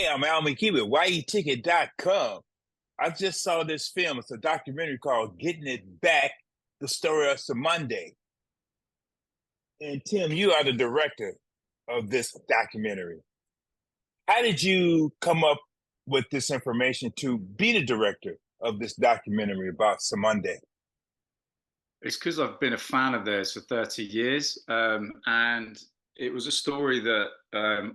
Hey, I'm Al McGhee with YETicket.com. I just saw this film. It's a documentary called Getting It Back, the story of Cymande. And Tim, you are the director of this documentary. How did you come up with this information to be the director of this documentary about Cymande? It's because I've been a fan of theirs for 30 years. And it was a story that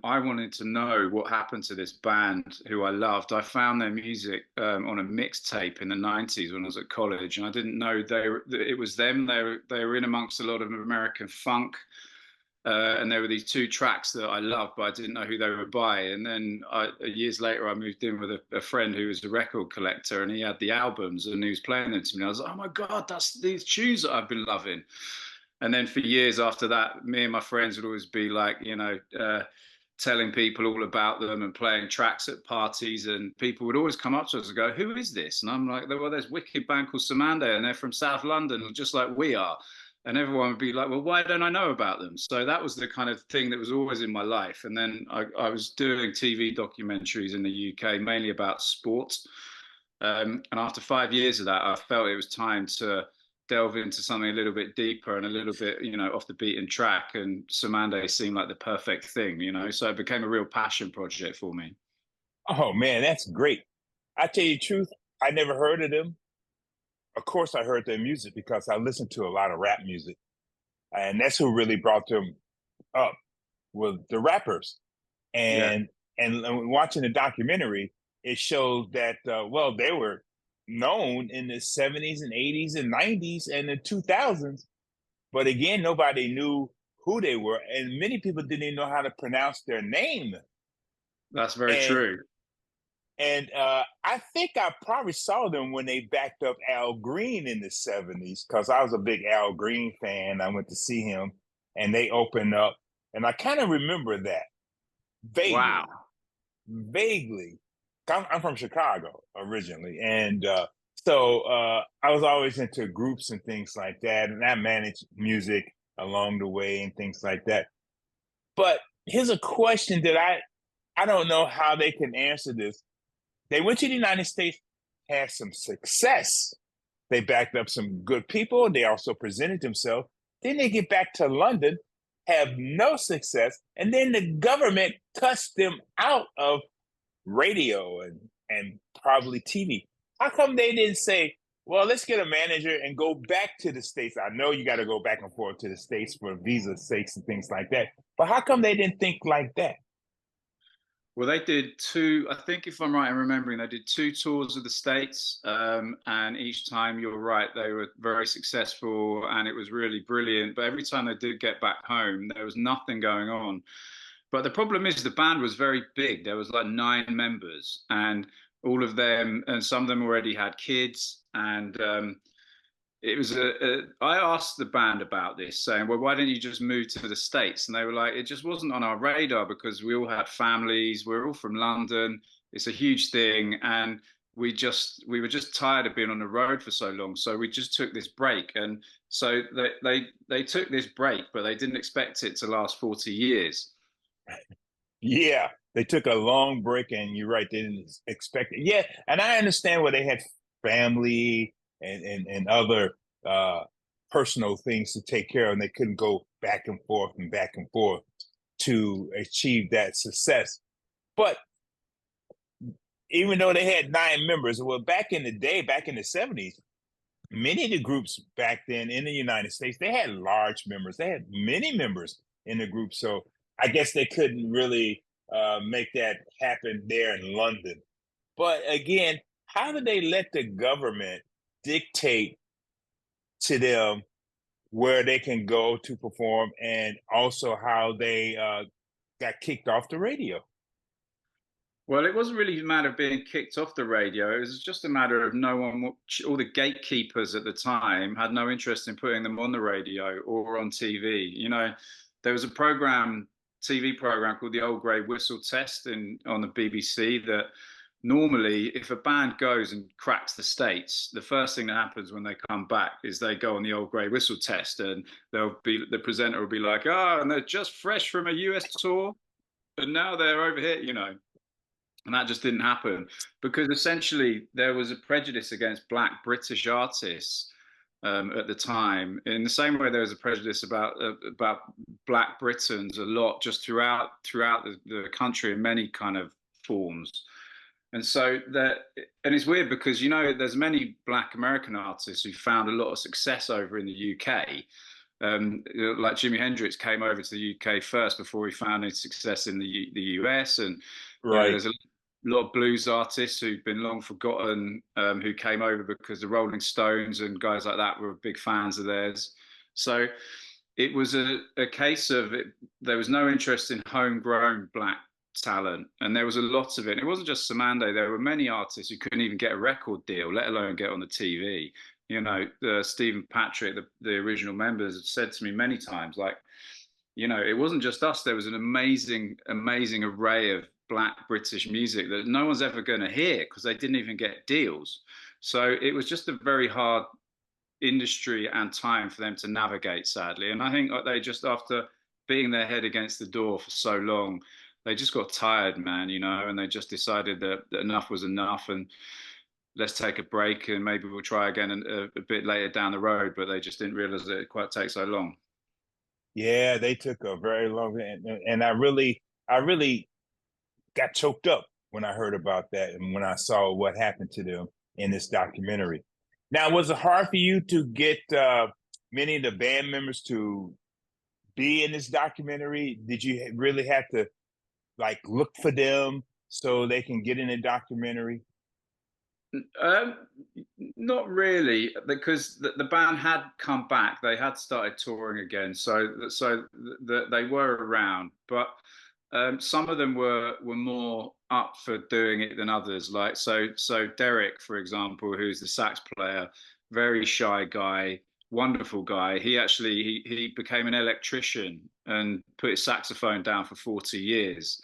I wanted to know what happened to this band who I loved. I found their music on a mixtape in the 90s when I was at college, and I didn't know it was them. They were in amongst a lot of American funk. And there were these two tracks that I loved, but I didn't know who they were by. And then years later, I moved in with a friend who was a record collector, and he had the albums, and he was playing them to me. And I was like, "Oh my God, that's these tunes that I've been loving." And then for years after that, me and my friends would always be like, telling people all about them and playing tracks at parties, and people would always come up to us and go, "Who is this?" And I'm like, "Well, there's a wicked band called Cymande, and they're from South London, just like we are." And everyone would be like, "Well, why don't I know about them?" So that was the kind of thing that was always in my life. And then I was doing TV documentaries in the UK, mainly about sports. And after 5 years of that, I felt it was time to delve into something a little bit deeper and a little bit, off the beaten track. And Cymande seemed like the perfect thing. So it became a real passion project for me. Oh man, that's great. I tell you the truth, I never heard of them. Of course, I heard their music because I listened to a lot of rap music, and that's who really brought them up with the rappers. Yeah. And watching the documentary, it showed that well, they were known in the 70s and 80s and 90s and the 2000s, but again, nobody knew who they were, and many people didn't even know how to pronounce their name. That's very And true. I think I probably saw them when they backed up Al Green in the 70s because I was a big Al Green fan. I went to see him and they opened up, and I kind of remember that Wow. vaguely, vaguely. I'm from Chicago originally. And I was always into groups and things like that. And I managed music along the way and things like that. But here's a question that I don't know how they can answer this. They went to the United States, had some success. They backed up some good people. They also presented themselves. Then they get back to London, have no success, and then the government cuts them out of radio and probably TV. How come they didn't say, well, let's get a manager and go back to the States? I know you got to go back and forth to the States for visa sakes and things like that. But how come they didn't think like that? Well, they did two, I think if I'm right in remembering, they did two tours of the States. And each time, you're right, they were very successful and it was really brilliant. But every time they did get back home, there was nothing going on. But the problem is the band was very big. There was like 9 members, and all of them, and some of them already had kids. And it was I asked the band about this, saying, "Well, why don't you just move to the States?" And they were like, "It just wasn't on our radar because we all had families. We're all from London. It's a huge thing, and we were just tired of being on the road for so long. So we just took this break." And so they took this break, but they didn't expect it to last 40 years. Yeah, they took a long break, and you're right, they didn't expect it. Yeah, and I understand where they had family and other uh, personal things to take care of, and they couldn't go back and forth and back and forth to achieve that success. But even though they had 9 members, well, back in the day, back in the 70s, many of the groups back then in the United States, they had large members. They had many members in the group. So I guess they couldn't really make that happen there in London. But again, how did they let the government dictate to them where they can go to perform, and also how they got kicked off the radio? Well, it wasn't really a matter of being kicked off the radio. It was just a matter of no one, all the gatekeepers at the time had no interest in putting them on the radio or on TV. There was a TV program called the Old Grey Whistle Test on the BBC that normally, if a band goes and cracks the States, the first thing that happens when they come back is they go on the Old Grey Whistle Test, and the presenter will be like, "Oh, and they're just fresh from a US tour, and now they're over here." And that just didn't happen because essentially there was a prejudice against black British artists at the time. In the same way, there was a prejudice about black Britons a lot just throughout the country in many kind of forms. And so that, and it's weird because there's many black American artists who found a lot of success over in the UK. Like Jimi Hendrix came over to the UK first before he found his success in the US, and Right. there's a lot of blues artists who've been long forgotten, who came over because the Rolling Stones and guys like that were big fans of theirs. So it was a case of it, there was no interest in homegrown black talent, and there was a lot of it. It wasn't just Cymande. There were many artists who couldn't even get a record deal, let alone get on the TV. Stephen Patrick, the original members, have said to me many times, like, it wasn't just us. There was an amazing, amazing array of black British music that no one's ever going to hear because they didn't even get deals. So it was just a very hard industry and time for them to navigate, sadly. And I think they just, after beating their head against the door for so long, they just got tired, man, and they just decided that enough was enough, and let's take a break and maybe we'll try again a bit later down the road. But they just didn't realize that it quite takes so long. Yeah, they took a very long, and I really got choked up when I heard about that and when I saw what happened to them in this documentary. Now, was it hard for you to get many of the band members to be in this documentary? Did you really have to like look for them so they can get in the documentary? Um, Not really, because the band had come back. They had started touring again, so they were around. But some of them were more up for doing it than others. Like so Derek, for example, who's the sax player, very shy guy, wonderful guy. He became an electrician and put his saxophone down for 40 years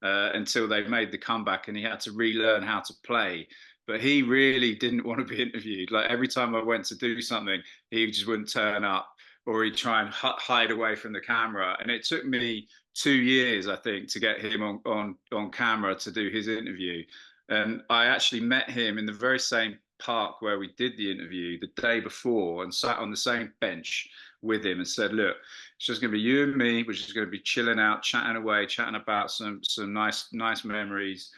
until they made the comeback, and he had to relearn how to play, but he really didn't want to be interviewed. Like every time I went to do something, he just wouldn't turn up, or he'd try and hide away from the camera. And it took me 2 years, I think, to get him on camera to do his interview. And I actually met him in the very same park where we did the interview the day before, and sat on the same bench with him and said, "Look, it's just going to be you and me. We're just going to be chilling out, chatting away, chatting about some nice memories.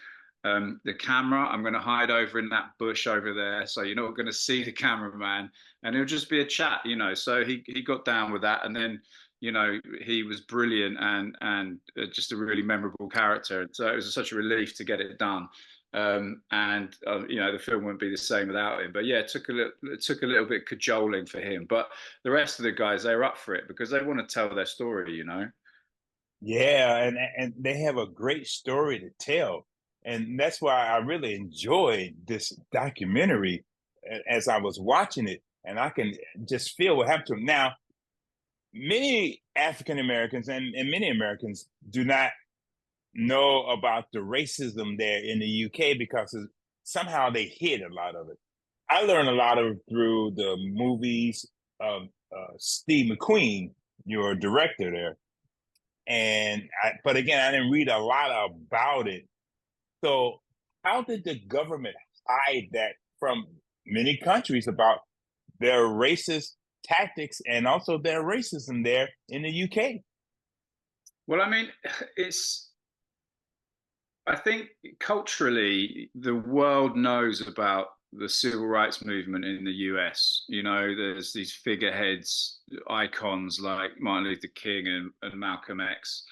The camera, I'm going to hide over in that bush over there, so you're not going to see the cameraman, and it'll just be a chat." So he got down with that, and then he was brilliant and just a really memorable character. And so it was such a relief to get it done. And the film wouldn't be the same without him. But yeah, it took a little bit cajoling for him, but the rest of the guys, they were up for it because they want to tell their story. Yeah, and they have a great story to tell, and that's why I really enjoyed this documentary as I was watching it, and I can just feel what happened to them. Now, many African Americans and many Americans do not know about the racism there in the UK because somehow they hid a lot of it. I learned a lot of it through the movies of Steve McQueen, your director there. But again, I didn't read a lot about it. So, how did the government hide that from many countries about their racist tactics and also their racism there in the UK? Well, I mean, I think culturally, the world knows about the civil rights movement in the US. There's these figureheads, icons like Martin Luther King and Malcolm X.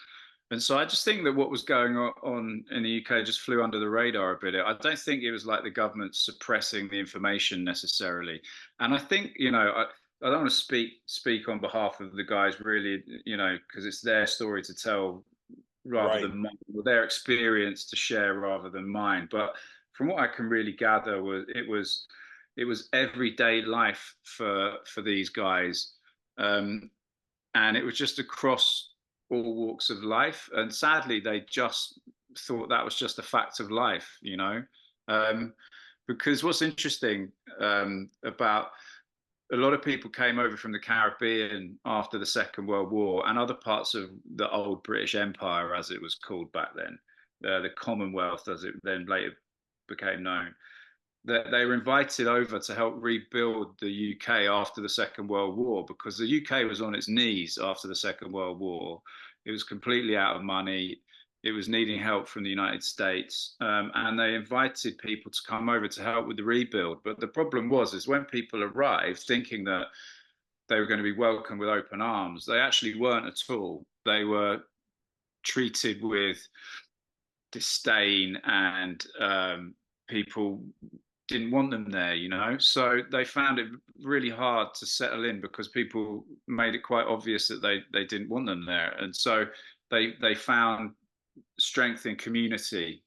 And so I just think that what was going on in the UK just flew under the radar a bit. I don't think it was like the government suppressing the information necessarily. And I think, I don't want to speak on behalf of the guys really, because it's their story to tell rather Right. than mine, or their experience to share rather than mine. But from what I can really gather, it was everyday life for these guys, and it was just across all walks of life. And sadly, they just thought that was just a fact of life. Um, because what's interesting about a lot of people came over from the Caribbean after the Second World War and other parts of the old British Empire, as it was called back then. the Commonwealth, as it then later became known. That they were invited over to help rebuild the UK after the Second World War, because the UK was on its knees after the Second World War. It was completely out of money. It was needing help from the United States, and they invited people to come over to help with the rebuild. But the problem was, is when people arrived thinking that they were going to be welcomed with open arms, they actually weren't at all. They were treated with disdain, and people didn't want them there, you know. So they found it really hard to settle in because people made it quite obvious that they didn't want them there, and so they found strength in community,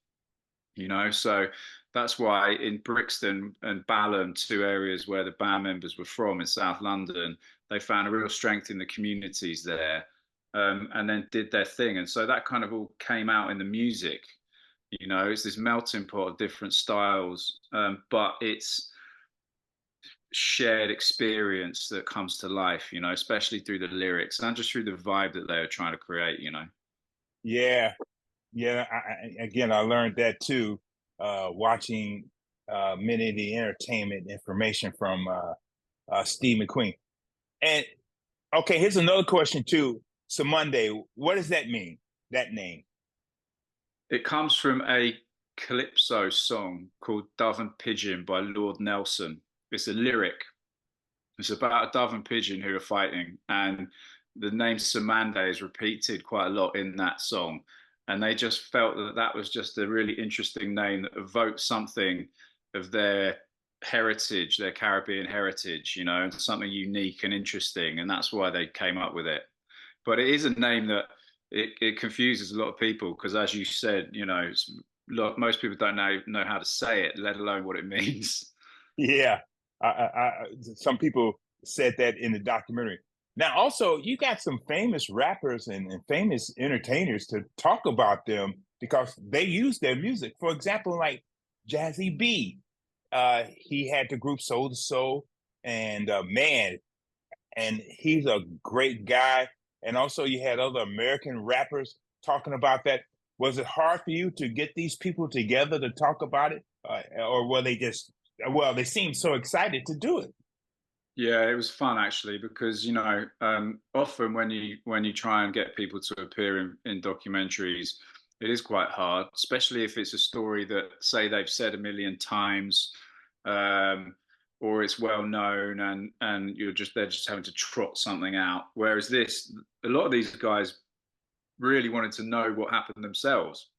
you know. So that's why in Brixton and Balham, two areas where the band members were from in South London, they found a real strength in the communities there, and then did their thing. And so that kind of all came out in the music, you know. It's this melting pot of different styles, but it's shared experience that comes to life, you know, especially through the lyrics and just through the vibe that they were trying to create, you know. Yeah, yeah. Again, I learned that too, watching many of the entertainment information from Steve McQueen. And okay, here's another question too. Cymande, what does that mean? That name? It comes from a calypso song called Dove and Pigeon by Lord Nelson. It's a lyric. It's about a dove and pigeon who are fighting, and the name Cymande is repeated quite a lot in that song. And they just felt that that was just a really interesting name that evoked something of their heritage, their Caribbean heritage, you know, and something unique and interesting. And that's why they came up with it. But it is a name that it confuses a lot of people because, as you said, you know, most people don't know how to say it, let alone what it means. Yeah, some people said that in the documentary. Now, also, you got some famous rappers and famous entertainers to talk about them because they use their music. For example, like Jazzy B, he had the group Soul to Soul, and man, and he's a great guy. And also, you had other American rappers talking about that. Was it hard for you to get these people together to talk about it, or were they just well? They seemed so excited to do it. Yeah, it was fun actually because you know often when you try and get people to appear in documentaries, it is quite hard, especially if it's a story that say they've said a million times, um, or it's well known, and they're just having to trot something out. Whereas this, a lot of these guys really wanted to know what happened themselves.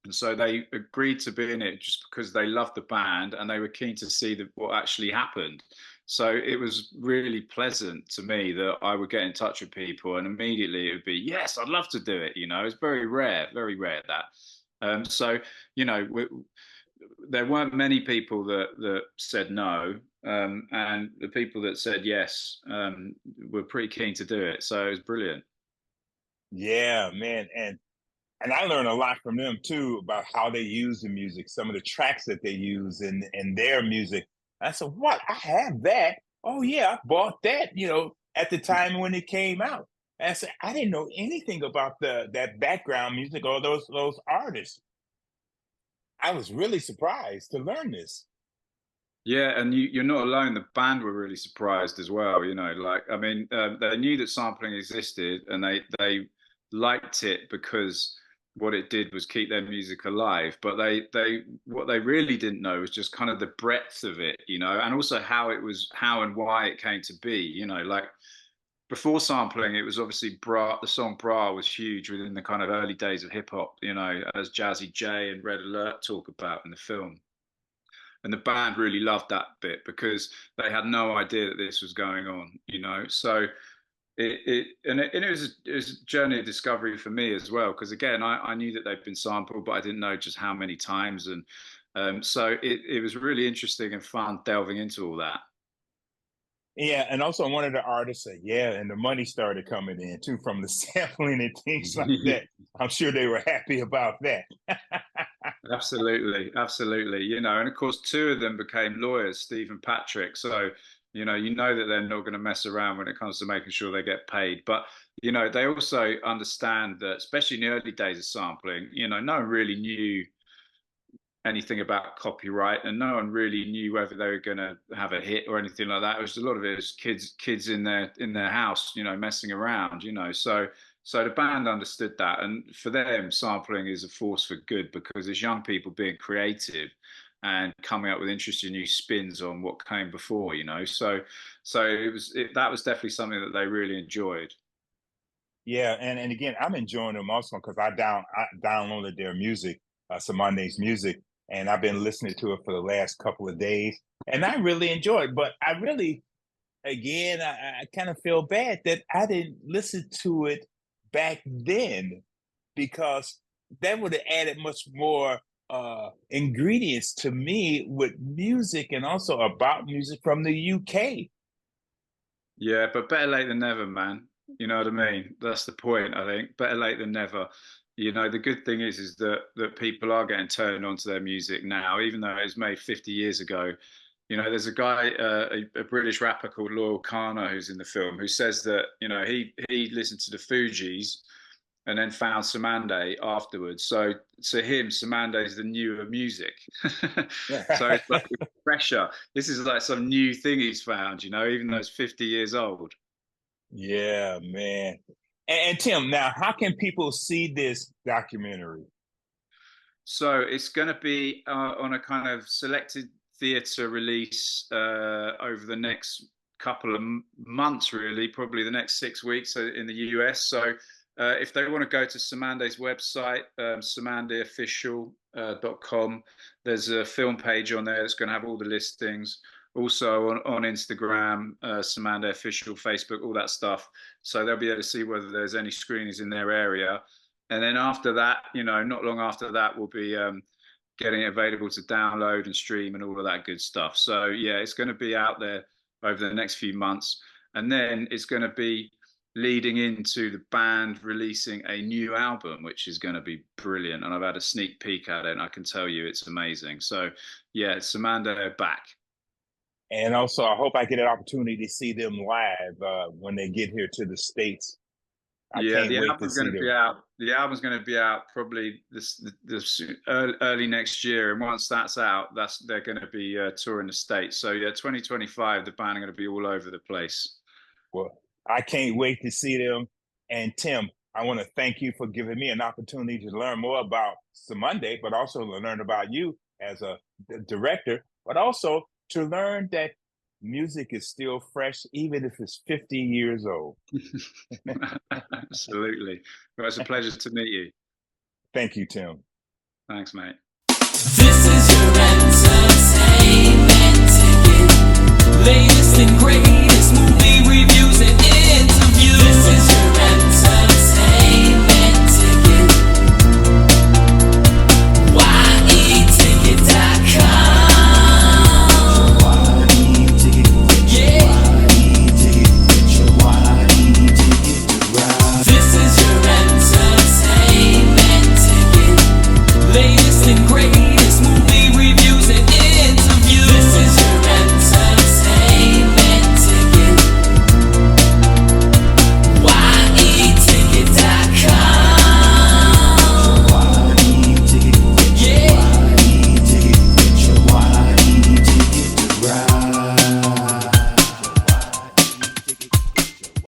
And so they agreed to be in it just because they loved the band and they were keen to see what actually happened. So it was really pleasant to me that I would get in touch with people and immediately it would be, yes, I'd love to do it. You know, it's very rare that. So, you know, there weren't many people that said no. And the people that said yes were pretty keen to do it. So it was brilliant. Yeah, man, and I learned a lot from them too about how they use the music, some of the tracks that they use in their music. I said, "What? I have that? Oh yeah, I bought that. You know, at the time when it came out." And I said, "I didn't know anything about the that background music or those artists." I was really surprised to learn this. Yeah, and you're not alone. The band were really surprised as well. You know, like I mean, they knew that sampling existed, and they liked it because what it did was keep their music alive. But they what they really didn't know was just kind of the breadth of it, you know, and also how and why it came to be. You know, like before sampling, it was obviously Bra. The song Bra was huge within the kind of early days of hip hop. You know, as Jazzy J and Red Alert talk about in the film, and the band really loved that bit because they had no idea that this was going on, you know. So it was a journey of discovery for me as well because again I knew that they'd been sampled but I didn't know just how many times, and so it was really interesting and fun delving into all that. Yeah, and also one of the artists said, "Yeah," and the money started coming in too from the sampling and things like that. I'm sure they were happy about that. Absolutely, absolutely. You know, and of course, two of them became lawyers, Steve and Patrick. So, you know that they're not going to mess around when it comes to making sure they get paid. But they also understand that, especially in the early days of sampling, no one really knew anything about copyright, and no one really knew whether they were going to have a hit or anything like that. It was a lot of it was kids in their house, messing around, so the band understood that, and for them, sampling is a force for good because it's young people being creative and coming up with interesting new spins on what came before, So that was definitely something that they really enjoyed. Yeah, and again, I'm enjoying them also because I downloaded their music, Cymande's music, and I've been listening to it for the last couple of days, and I really enjoy it. But I really, again, I kind of feel bad that I didn't listen to it back then because that would have added much more ingredients to me with music and also about music from the UK. Yeah, but better late than never, man. You know what I mean? That's the point, I think. Better late than never. The good thing is that people are getting turned onto their music now, even though it was made 50 years ago. There's a guy, a British rapper called Loyal Kana, who's in the film, who says that he listened to the Fugees and then found Cymande afterwards. So to him, Cymande is the newer music. So it's like pressure. This is like some new thing he's found, even though it's 50 years old. Yeah, man. And Tim, now how can people see this documentary? So it's going to be on a kind of selected theatre release over the next couple of months, really, probably the next 6 weeks in the US. So if they want to go to Cymande's website, cymandeofficial.com, there's a film page on there that's going to have all the listings. Also on Instagram, Cymande Official, Facebook, all that stuff. So they'll be able to see whether there's any screenings in their area. And then after that, not long after that, we'll be getting it available to download and stream and all of that good stuff. So yeah, it's going to be out there over the next few months. And then it's going to be leading into the band releasing a new album, which is going to be brilliant. And I've had a sneak peek at it, and I can tell you it's amazing. So yeah, Cymande are back. And also, I hope I get an opportunity to see them live when they get here to the States. I Yeah, can't the wait to album's see going to be them. out. The album's going to be out probably this early next year, and once that's out, they're going to be touring the States. So yeah, 2025, the band are going to be all over the place. Well, I can't wait to see them. And Tim, I want to thank you for giving me an opportunity to learn more about Cymande, but also to learn about you as a director, but also to learn that music is still fresh, even if it's 50 years old. Absolutely. Well, it's a pleasure to meet you. Thank you, Tim. Thanks, mate. This is your entertainment ticket, latest and greatest.